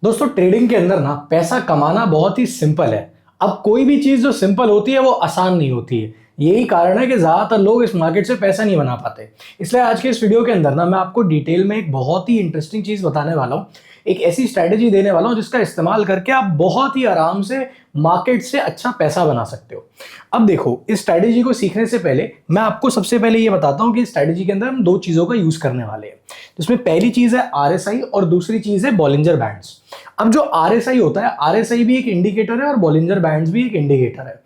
दोस्तों ट्रेडिंग के अंदर ना पैसा कमाना बहुत ही सिंपल है। अब कोई भी चीज जो सिंपल होती है वो आसान नहीं होती है। यही कारण है कि ज्यादातर लोग इस मार्केट से पैसा नहीं बना पाते। इसलिए आज के इस वीडियो के अंदर ना मैं आपको डिटेल में एक बहुत ही इंटरेस्टिंग चीज बताने वाला हूं। एक ऐसी स्ट्रैटेजी देने वाला हूं जिसका इस्तेमाल करके आप बहुत ही आराम से मार्केट से अच्छा पैसा बना सकते हो। अब देखो, इस स्ट्रैटेजी को सीखने से पहले मैं आपको सबसे पहले ये बताता हूं कि इस स्ट्रैटेजी के अंदर हम दो चीजों का यूज करने वाले हैं। जिसमें पहली चीज है आरएसआई और दूसरी चीज है बॉलिंजर बैंड्स। अब जो आरएसआई होता है, आरएसआई भी एक इंडिकेटर है और बॉलिंजर बैंड्स भी एक इंडिकेटर है।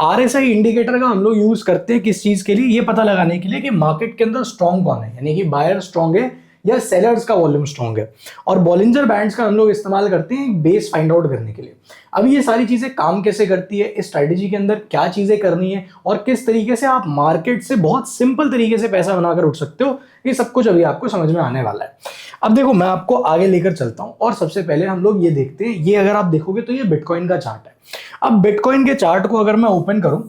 आरएसआई इंडिकेटर का हम लोग यूज करते हैं किस चीज के लिए? ये पता लगाने के लिए कि मार्केट के अंदर स्ट्रॉन्ग कौन है, यानी कि बायर स्ट्रॉन्ग है या सेलर्स का वॉल्यूम स्ट्रॉन्ग है। और बॉलिंजर बैंड्स का हम लोग इस्तेमाल करते हैं बेस फाइंड आउट करने के लिए। अब ये सारी चीजें काम कैसे करती है, इस स्ट्रेटेजी के अंदर क्या चीजें करनी है और किस तरीके से आप मार्केट से बहुत सिंपल तरीके से पैसा बनाकर उठ सकते हो, ये सब कुछ अभी आपको समझ में आने वाला है। अब देखो, मैं आपको आगे लेकर चलता हूं और सबसे पहले हम लोग ये देखते हैं। ये अगर आप देखोगे तो ये बिटकॉइन का चार्ट है। अब बिटकॉइन के चार्ट को अगर मैं ओपन करूं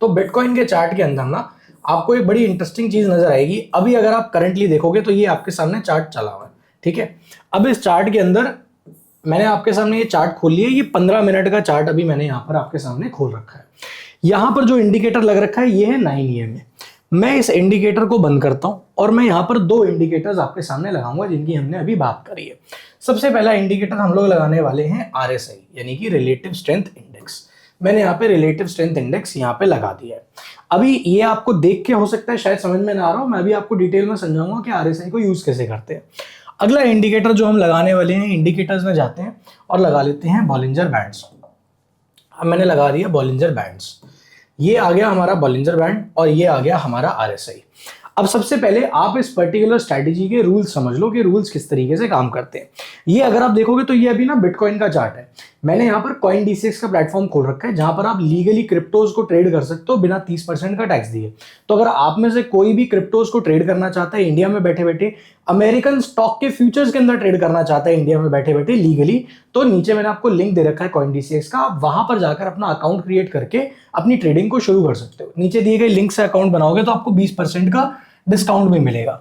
तो बिटकॉइन के चार्ट के अंदर ना आपको एक बड़ी इंटरेस्टिंग चीज नजर आएगी। अभी अगर आप करंटली देखोगे तो ये आपके सामने चार्ट चला हुआ है, ठीक है। अब इस चार्ट के अंदर मैंने आपके सामने ये चार्ट खोल लिया। ये 15 मिनट का चार्ट अभी मैंने यहाँ पर आपके सामने खोल रखा है। यहाँ पर जो इंडिकेटर लग रखा है ये है 9 EMA। मैं इस इंडिकेटर को बंद करता हूं और मैं यहाँ पर दो इंडिकेटर्स आपके सामने लगाऊंगा जिनकी हमने अभी बात करी है। सबसे पहला इंडिकेटर हम लोग लगाने वाले हैं आरएसआई, यानी कि रिलेटिव स्ट्रेंथ इंडेक्स। मैंने यहाँ पे रिलेटिव स्ट्रेंथ इंडेक्स यहाँ पे लगा दिया है। अभी ये आपको देख के हो सकता है शायद समझ में ना आ रहा हो, मैं अभी आपको डिटेल में समझाऊंगा कि आरएसआई को यूज कैसे करते हैं। अगला इंडिकेटर जो हम लगाने वाले हैं, इंडिकेटर्स में जाते हैं और लगा लेते हैं बॉलिंजर बैंड्स। अब मैंने लगा दिया बॉलिंजर बैंड्स। ये आ गया हमारा बॉलिंजर बैंड और ये आ गया हमारा आरएसआई। अब सबसे पहले आप इस पर्टिकुलर स्ट्रैटेजी के रूल्स समझ लो कि रूल्स किस तरीके से काम करते हैं। ये अगर आप देखोगे तो ये अभी ना बिटकॉइन का चार्ट है। मैंने यहाँ पर CoinDCX का प्लेटफॉर्म खोल रखा है जहां पर आप लीगली क्रिप्टोज को ट्रेड कर सकते हो बिना 30% का टैक्स दिए। तो अगर आप में से कोई भी क्रिप्टोज को ट्रेड करना चाहता है इंडिया में बैठे बैठे, अमेरिकन स्टॉक के फ्यूचर्स के अंदर ट्रेड करना चाहता है इंडिया में बैठे बैठे लीगली, तो नीचे मैंने आपको लिंक दे रखा है CoinDCX का। आप वहां पर जाकर अपना अकाउंट क्रिएट करके अपनी ट्रेडिंग को शुरू कर सकते हो। नीचे दिए गए लिंक से अकाउंट बनाओगे तो आपको 20% का डिस्काउंट भी मिलेगा।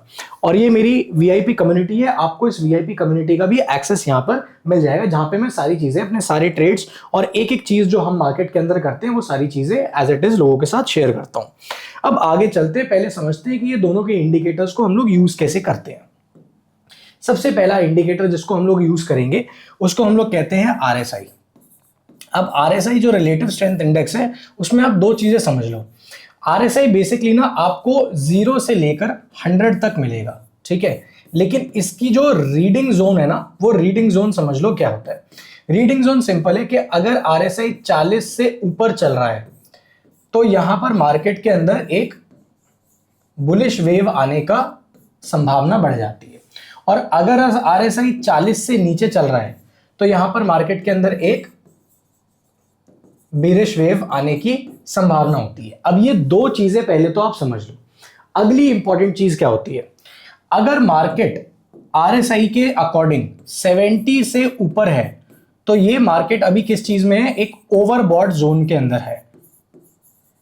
और ये मेरी वीआईपी कम्युनिटी है, आपको इस वीआईपी कम्युनिटी का भी एक्सेस यहाँ पर मिल जाएगा जहां पे मैं सारी चीजें, अपने सारे ट्रेड्स और एक एक चीज जो हम मार्केट के अंदर करते हैं वो सारी चीजें एज इट इज लोगों के साथ शेयर करता हूं। अब आगे चलते हैं, पहले समझते हैं कि ये दोनों के इंडिकेटर्स को हम लोग यूज कैसे करते हैं। सबसे पहला इंडिकेटर जिसको हम लोग यूज करेंगे उसको हम लोग कहते हैं आरएसआई। अब आरएसआई जो रिलेटिव स्ट्रेंथ इंडेक्स है उसमें आप दो चीजें समझ लो। आरएसआई बेसिकली ना आपको 0 से लेकर 100 तक मिलेगा, ठीक है। लेकिन इसकी जो रीडिंग जोन है ना, वो रीडिंग जोन समझ लो क्या होता है। रीडिंग जोन सिंपल है कि अगर आरएसआई 40 से ऊपर चल रहा है तो यहां पर मार्केट के अंदर एक बुलिश वेव आने का संभावना बढ़ जाती है। और अगर आरएसआई 40 से नीचे चल रहा है तो यहां पर मार्केट के अंदर एक बेरिश वेव आने की संभावना होती है। अब ये दो चीजें पहले तो आप समझ लो। अगली इंपॉर्टेंट चीज क्या होती है? अगर मार्केट आरएसआई के अकॉर्डिंग 70 से ऊपर है तो ये मार्केट अभी किस चीज में है? एक ओवरबॉट जोन के अंदर है।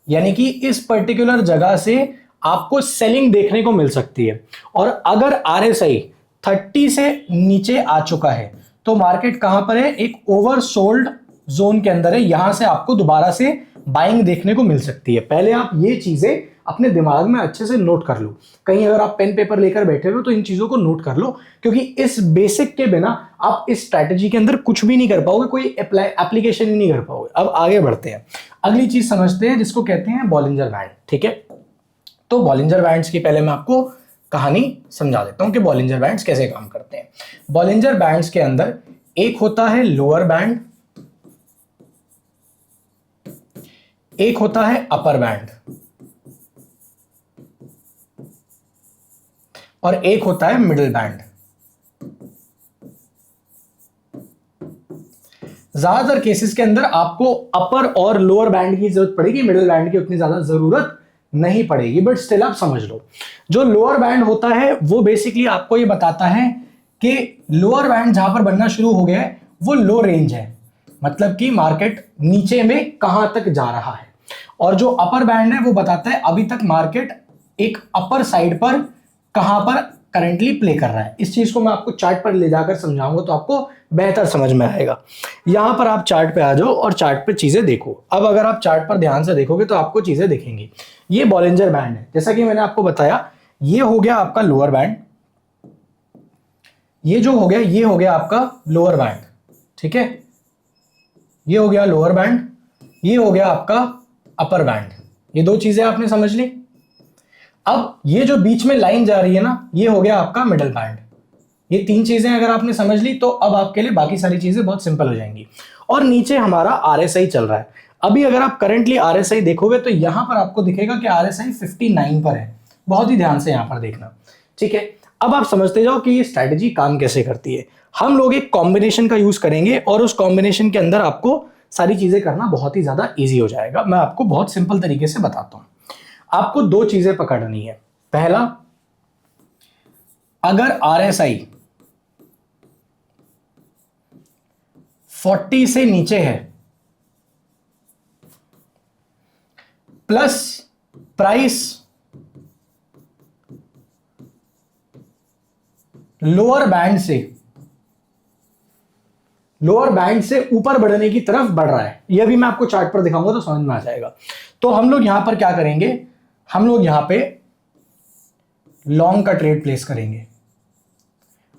यानी कि इस पर्टिकुलर जगह से आपको सेलिंग देखने को मिल सकती है। और अगर आरएसआई 30 से नीचे आ चुका है तो मार्केट कहां पर है? एक ओवरसोल्ड जोन के अंदर है। यहां से आपको दोबारा से बाइंग देखने को मिल सकती है। पहले आप ये चीजें अपने दिमाग में अच्छे से नोट कर लो। कहीं अगर आप पेन पेपर लेकर बैठे हो तो इन चीजों को नोट कर लो, क्योंकि इस बेसिक के बिना आप इस स्ट्रैटेजी के अंदर कुछ भी नहीं कर पाओगे, कोई एप्लीकेशन ही नहीं कर पाओगे। अब आगे बढ़ते हैं, अगली चीज समझते हैं जिसको कहते हैं बॉलिंजर बैंड, ठीक है। तो बॉलिंजर बैंड्स की पहले मैं आपको कहानी समझा देता हूं कि बॉलिंजर बैंड्स कैसे काम करते हैं। बॉलिंजर बैंड्स के अंदर एक होता है लोअर बैंड, एक होता है अपर बैंड और एक होता है मिडिल बैंड। ज्यादातर केसेस के अंदर आपको अपर और लोअर बैंड की जरूरत पड़ेगी, मिडिल बैंड की उतनी ज्यादा जरूरत नहीं पड़ेगी, बट स्टिल आप समझ लो। जो लोअर बैंड होता है वो बेसिकली आपको ये बताता है कि लोअर बैंड जहां पर बनना शुरू हो गया है वो लो रेंज है, मतलब कि मार्केट नीचे में कहां तक जा रहा है। और जो अपर बैंड है वो बताता है अभी तक मार्केट एक अपर साइड पर कहां पर करंटली प्ले कर रहा है। इस चीज को मैं आपको चार्ट पर ले जाकर समझाऊंगा तो आपको बेहतर समझ में आएगा। यहां पर आप चार्ट पे आ जाओ और चार्ट पे चीजें देखो। अब अगर आप चार्ट पर ध्यान से देखोगे तो आपको चीजें दिखेंगी। ये बॉलिंजर बैंड है, जैसा कि मैंने आपको बताया, ये हो गया आपका लोअर बैंड, ये जो हो गया ये हो गया आपका लोअर बैंड, ठीक है, ये हो गया लोअर बैंड, ये हो गया आपका अपर बैंड। ये दो चीजें आपने समझ ली। अब ये जो बीच में लाइन जा रही है ना, ये हो गया आपका मिडल बैंड। ये तीन चीजें अगर आपने समझ ली तो अब आपके लिए बाकी सारी चीजें बहुत सिंपल हो जाएंगी। और नीचे हमारा आरएसआई चल रहा है। अभी अगर आप करंटली आरएसआई देखोगे तो यहां पर आपको दिखेगा कि आरएसआई 59 पर है। बहुत ही ध्यान से यहां पर देखना, ठीक है। अब आप समझते जाओ कि ये स्ट्रैटेजी काम कैसे करती है। हम लोग एक कॉम्बिनेशन का यूज करेंगे और उस कॉम्बिनेशन के अंदर आपको सारी चीजें करना बहुत ही ज्यादा ईजी हो जाएगा। मैं आपको बहुत सिंपल तरीके से बताता हूं। आपको दो चीजें पकड़नी है। पहला, अगर आरएसआई 40 से नीचे है प्लस प्राइस लोअर बैंड से ऊपर बढ़ने की तरफ बढ़ रहा है, यह भी मैं आपको चार्ट पर दिखाऊंगा तो समझ में आ जाएगा। तो हम लोग यहां पर क्या करेंगे, हम लोग यहां पे लॉन्ग का ट्रेड प्लेस करेंगे।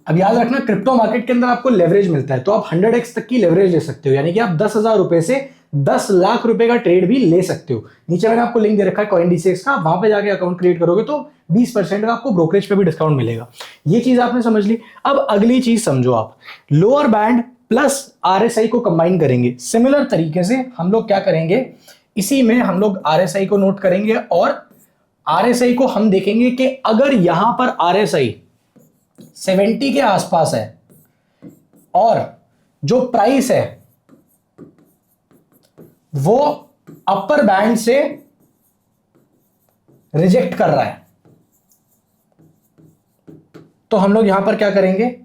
अब याद रखना, क्रिप्टो मार्केट के अंदर आपको लेवरेज मिलता है, तो आप 100x तक की लेवरेज ले सकते हो, यानी कि आप 10,000 रुपए से 10 लाख रुपए का ट्रेड भी ले सकते हो। नीचे मैंने आपको लिंक दे रखा है CoinDCX का, वहां पे जाके अकाउंट क्रिएट करोगे तो 20% का आपको ब्रोकरेज पे भी डिस्काउंट मिलेगा। ये चीज आपने समझ ली। अब अगली चीज समझो आप, लोअर बैंड प्लस आरएसआई को कंबाइन करेंगे। सिमिलर तरीके से हम लोग क्या करेंगे, इसी में हम लोग आरएसआई को नोट करेंगे और आरएसआई को हम देखेंगे कि अगर यहां पर आरएसआई 70 के आसपास है और जो प्राइस है वो अपर बैंड से रिजेक्ट कर रहा है, तो हम लोग यहां पर क्या करेंगे,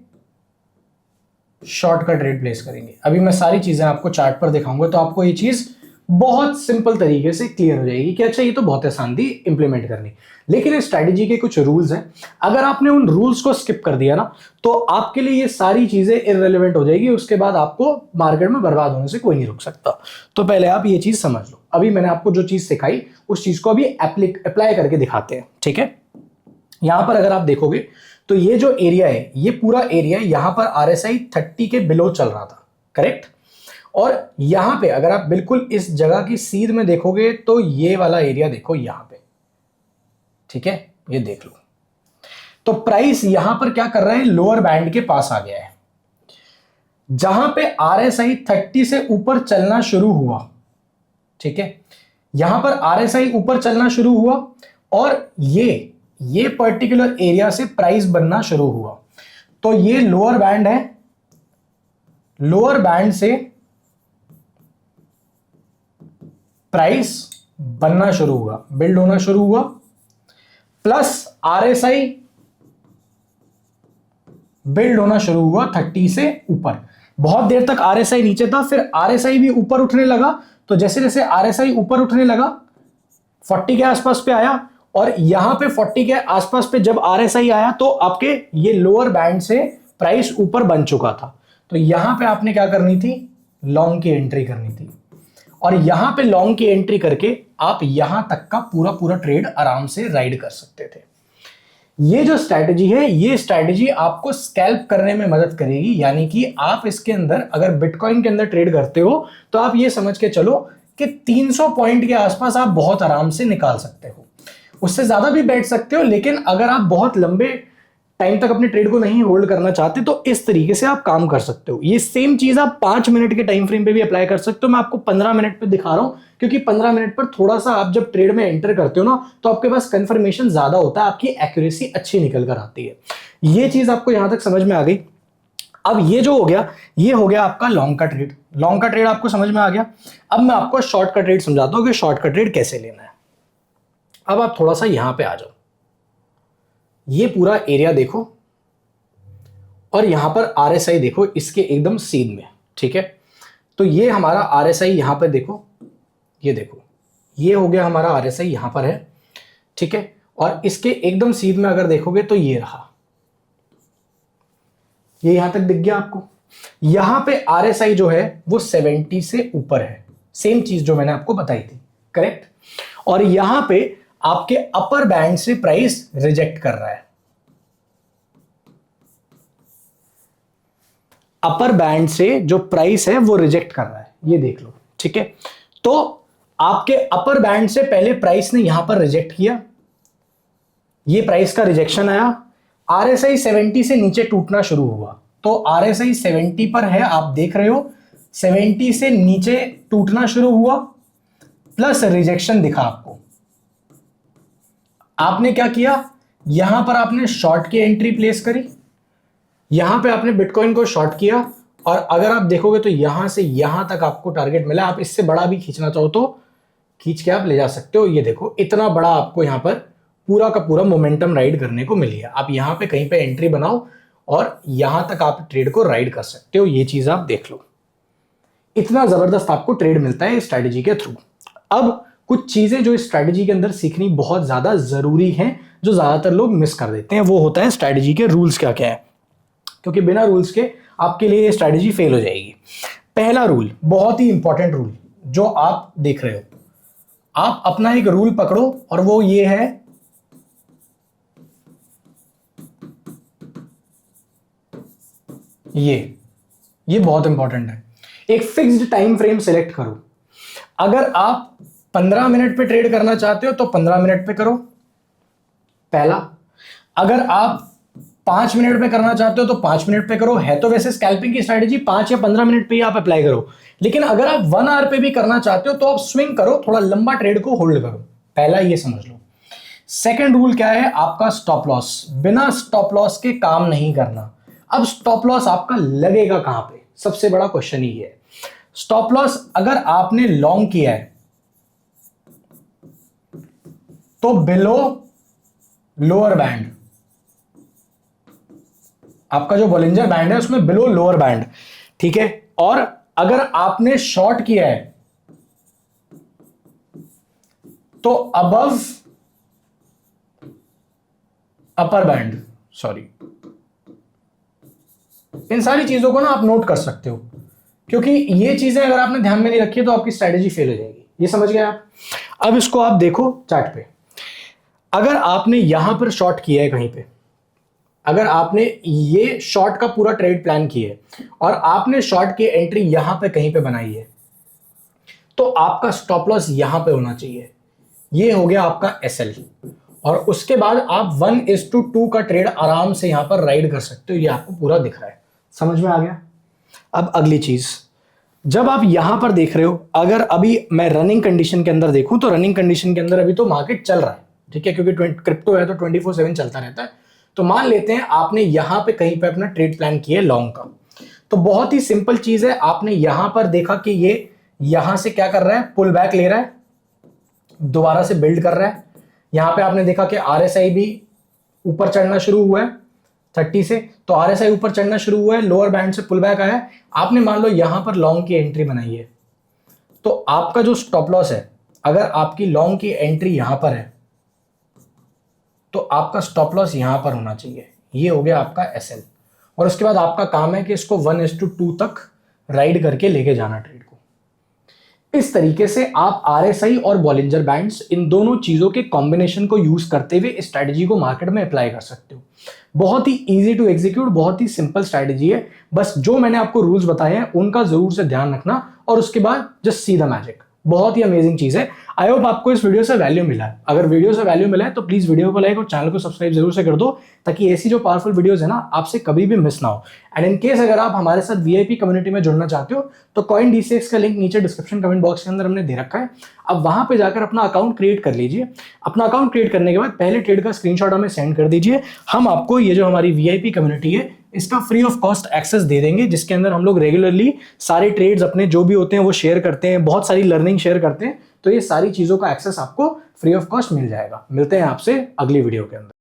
शॉर्ट का ट्रेड प्लेस करेंगे। अभी मैं सारी चीजें आपको चार्ट पर दिखाऊंगा तो आपको ये चीज बहुत सिंपल तरीके से क्लियर हो जाएगी कि अच्छा ये तो बहुत आसान थी इंप्लीमेंट करनी। लेकिन इस स्ट्रैटेजी के कुछ रूल्स हैं, अगर आपने उन रूल्स को स्किप कर दिया ना तो आपके लिए ये सारी चीजें इररिलेवेंट हो जाएगी। उसके बाद आपको मार्केट में बर्बाद होने से कोई नहीं रोक सकता। तो पहले आप ये चीज समझ लो। अभी मैंने आपको जो चीज सिखाई उस चीज को अभी अप्लाई करके दिखाते हैं, ठीक है। यहां पर अगर आप देखोगे तो ये जो एरिया है, ये पूरा एरिया यहां पर आरएसआई 30 के बिलो चल रहा था, करेक्ट। और यहां पे अगर आप बिल्कुल इस जगह की सीध में देखोगे तो ये वाला एरिया देखो यहां पे, ठीक है, ये देख लो। तो प्राइस यहां पर क्या कर रहा है, लोअर बैंड के पास आ गया है। जहां पे आरएसआई 30 से ऊपर चलना शुरू हुआ, ठीक है, यहां पर आरएसआई ऊपर चलना शुरू हुआ और ये पर्टिकुलर एरिया से प्राइस बनना शुरू हुआ, तो ये लोअर बैंड है। लोअर बैंड से प्राइस बनना शुरू हुआ, बिल्ड होना शुरू हुआ, प्लस आरएसआई बिल्ड होना शुरू हुआ 30 से ऊपर। बहुत देर तक आरएसआई नीचे था, फिर आरएसआई भी ऊपर उठने लगा। तो जैसे जैसे आरएसआई ऊपर उठने लगा 40 के आसपास पे आया, और यहां पे 40 के आसपास पे जब आरएसआई आया तो आपके ये लोअर बैंड से प्राइस ऊपर बन चुका था। तो यहां पे आपने क्या करनी थी, लॉन्ग की एंट्री करनी थी। और यहां पे लॉन्ग की एंट्री करके आप यहां तक का पूरा पूरा ट्रेड आराम से राइड कर सकते थे। ये जो स्ट्रैटेजी है, ये स्ट्रैटेजी आपको स्कैल्प करने में मदद करेगी। यानी कि आप इसके अंदर अगर बिटकॉइन के अंदर ट्रेड करते हो तो आप ये समझ के चलो कि 300 पॉइंट के आसपास आप बहुत आराम से निकाल सकते हो। उससे ज्यादा भी बैठ सकते हो, लेकिन अगर आप बहुत लंबे टाइम तक अपने ट्रेड को नहीं होल्ड करना चाहते तो इस तरीके से आप काम कर सकते हो। ये सेम चीज आप 5 मिनट के टाइम फ्रेम पे भी अप्लाई कर सकते हो। मैं आपको 15 मिनट पे दिखा रहा हूं क्योंकि 15 मिनट पर थोड़ा सा आप जब ट्रेड में एंटर करते हो ना तो आपके पास कंफर्मेशन ज्यादा होता है, आपकी एक्यूरेसी अच्छी निकल कर आती है। ये चीज आपको यहां तक समझ में आ गई। अब ये जो हो गया, ये हो गया आपका लॉन्ग का ट्रेड। लॉन्ग का ट्रेड आपको समझ में आ गया। अब मैं आपको शॉर्ट का ट्रेड समझाता हूं कि शॉर्ट का ट्रेड कैसे लेना है। अब आप थोड़ा सा यहां पे आ जाओ, ये पूरा एरिया देखो और यहां पर आरएसआई देखो इसके एकदम सीध में, ठीक है। तो ये हमारा आरएसआई यहां पर देखो, ये देखो, ये हो गया हमारा आरएसआई यहां पर है, ठीक है। और इसके एकदम सीध में अगर देखोगे तो ये रहा, ये यहां तक दिख गया आपको। यहां पे RSI जो है वो 70 से ऊपर है, सेम चीज जो मैंने आपको बताई थी, करेक्ट। और यहां पे आपके अपर बैंड से प्राइस रिजेक्ट कर रहा है, अपर बैंड से जो प्राइस है वो रिजेक्ट कर रहा है, ये देख लो, ठीक है। तो आपके अपर बैंड से पहले प्राइस ने यहां पर रिजेक्ट किया, ये प्राइस का रिजेक्शन आया, RSI 70 से नीचे टूटना शुरू हुआ। तो RSI 70 पर है, आप देख रहे हो, 70 से नीचे टूटना शुरू हुआ, प्लस रिजेक्शन दिखा आपको। आपने क्या किया, यहां पर आपने शॉर्ट की एंट्री प्लेस करी, यहां पे आपने बिटकॉइन को शॉर्ट किया, और अगर आप देखोगे तो यहां से यहां तक आपको टारगेट मिला। आप इससे बड़ा भी खींचना चाहो तो खींच के आप ले जा सकते हो। ये देखो, इतना बड़ा आपको यहां पर पूरा का पूरा मोमेंटम राइड करने को मिली है। आप यहां पे कहीं पे एंट्री बनाओ और यहां तक आप ट्रेड को राइड कर सकते हो। ये चीज आप देख लो, इतना जबरदस्त आपको ट्रेड मिलता है इस स्ट्रैटेजी के थ्रू। अब कुछ चीजें जो इस स्ट्रैटेजी के अंदर सीखनी बहुत ज्यादा जरूरी हैं, जो ज्यादातर लोग मिस कर देते हैं, वो होता है स्ट्रैटेजी के रूल्स क्या क्या है, क्योंकि बिना रूल्स के आपके लिए ये स्ट्रैटेजी फेल हो जाएगी। पहला रूल, बहुत ही इंपॉर्टेंट रूल जो आप देख रहे हो, आप अपना एक रूल पकड़ो और वो ये है, ये बहुत इंपॉर्टेंट है। एक फिक्स्ड टाइम फ्रेम सिलेक्ट करो। अगर आप 15 मिनट पे ट्रेड करना चाहते हो तो 15 मिनट पे करो, पहला। अगर आप 5 मिनट पे करना चाहते हो तो 5 मिनट पे करो। है तो वैसे स्कैल्पिंग की स्ट्रैटेजी 5 या 15 मिनट पे ही आप अप्लाई करो, लेकिन अगर आप 1 आवर पे भी करना चाहते हो तो आप स्विंग करो, थोड़ा लंबा ट्रेड को होल्ड करो। पहला ये समझ लो। सेकंड रूल क्या है आपका, स्टॉप लॉस। बिना स्टॉप लॉस के काम नहीं करना। अब स्टॉप लॉस आपका लगेगा कहां पे, सबसे बड़ा क्वेश्चन ही है। स्टॉप लॉस अगर आपने लॉन्ग किया है तो बिलो लोअर बैंड, आपका जो बॉलिंजर बैंड है उसमें बिलो लोअर बैंड, ठीक है। और अगर आपने शॉर्ट किया है तो अबव अपर बैंड, सॉरी, इन सारी चीजों को ना आप नोट कर सकते हो, क्योंकि ये चीजें अगर आपने ध्यान में नहीं रखी तो आपकी स्ट्रैटेजी फेल हो जाएगी। ये समझ गए आप। अब इसको आप देखो चार्ट पे, अगर आपने यहां पर शॉर्ट किया है कहीं पे, अगर आपने ये शॉर्ट का पूरा ट्रेड प्लान किया है और आपने शॉर्ट की एंट्री यहां पे कहीं पे बनाई है, तो आपका स्टॉप लॉस यहां पे होना चाहिए। ये हो गया आपका SL, और उसके बाद आप 1:2 का ट्रेड आराम से यहां पर राइड कर सकते हो। ये आपको पूरा दिख रहा है, समझ में आ गया। अब अगली चीज, जब आप यहां पर देख रहे हो, अगर अभी मैं रनिंग कंडीशन के अंदर देखूं तो रनिंग कंडीशन के अंदर अभी तो मार्केट चल रहा है, ठीक है, क्योंकि क्रिप्टो है तो 24/7 चलता रहता है। तो मान लेते हैं आपने यहां पे कहीं पे अपना ट्रेड प्लान किया है लॉन्ग का, तो बहुत ही सिंपल चीज है, आपने यहां पर देखा कि ये यहां से क्या कर रहा है, पुल बैक ले रहा है, दोबारा से बिल्ड कर रहा है। यहां पे आपने देखा कि RSI भी ऊपर चढ़ना शुरू हुआ है 30 से, तो RSI ऊपर चढ़ना शुरू हुआ है, लोअर बैंड से पुल बैक आया है। आपने मान लो यहां पर लॉन्ग की एंट्री बनाई है, तो आपका जो स्टॉप लॉस है, अगर आपकी लॉन्ग की एंट्री यहां पर है तो आपका स्टॉप लॉस यहां पर होना चाहिए। ये हो गया आपका SL, और उसके बाद आपका काम है कि इसको 1:2 तक राइड करके लेके जाना ट्रेड को। इस तरीके से आप RSI और बॉलिंजर बैंड्स, इन दोनों चीजों के कॉम्बिनेशन को यूज करते हुए इस स्ट्रैटेजी को मार्केट में अप्लाई कर सकते हो। बहुत ही इजी टू एग्जीक्यूट, बहुत ही सिंपल स्ट्रैटेजी है। बस जो मैंने आपको रूल्स बताए हैं उनका जरूर से ध्यान रखना, और उसके बाद जस्ट सी द मैजिक। बहुत ही अमेजिंग चीज है। आई होप आपको इस वीडियो से वैल्यू मिला है। अगर वीडियो से वैल्यू मिला है तो प्लीज वीडियो को लाइक और चैनल को सब्सक्राइब जरूर से कर दो, ताकि ऐसी जो पावरफुल वीडियोस है ना आपसे कभी भी मिस ना हो। एंड इन केस अगर आप हमारे साथ VIP कम्युनिटी में जुड़ना चाहते हो तो कॉइन DCX का लिंक नीचे डिस्क्रिप्शन कमेंट बॉक्स के अंदर हमने दे रखा है। अब वहां पे जाकर अपना अकाउंट क्रिएट कर लीजिए। अपना अकाउंट क्रिएट करने के बाद पहले ट्रेड का स्क्रीनशॉट हमें सेंड कर दीजिए। हम आपको ये जो हमारी VIP कम्युनिटी है इसका फ्री ऑफ कॉस्ट एक्सेस दे देंगे, जिसके अंदर हम लोग रेगुलरली सारे ट्रेड्स अपने जो भी होते हैं वो शेयर करते हैं, बहुत सारी लर्निंग शेयर करते हैं। तो ये सारी चीजों का एक्सेस आपको फ्री ऑफ कॉस्ट मिल जाएगा। मिलते हैं आपसे अगली वीडियो के अंदर।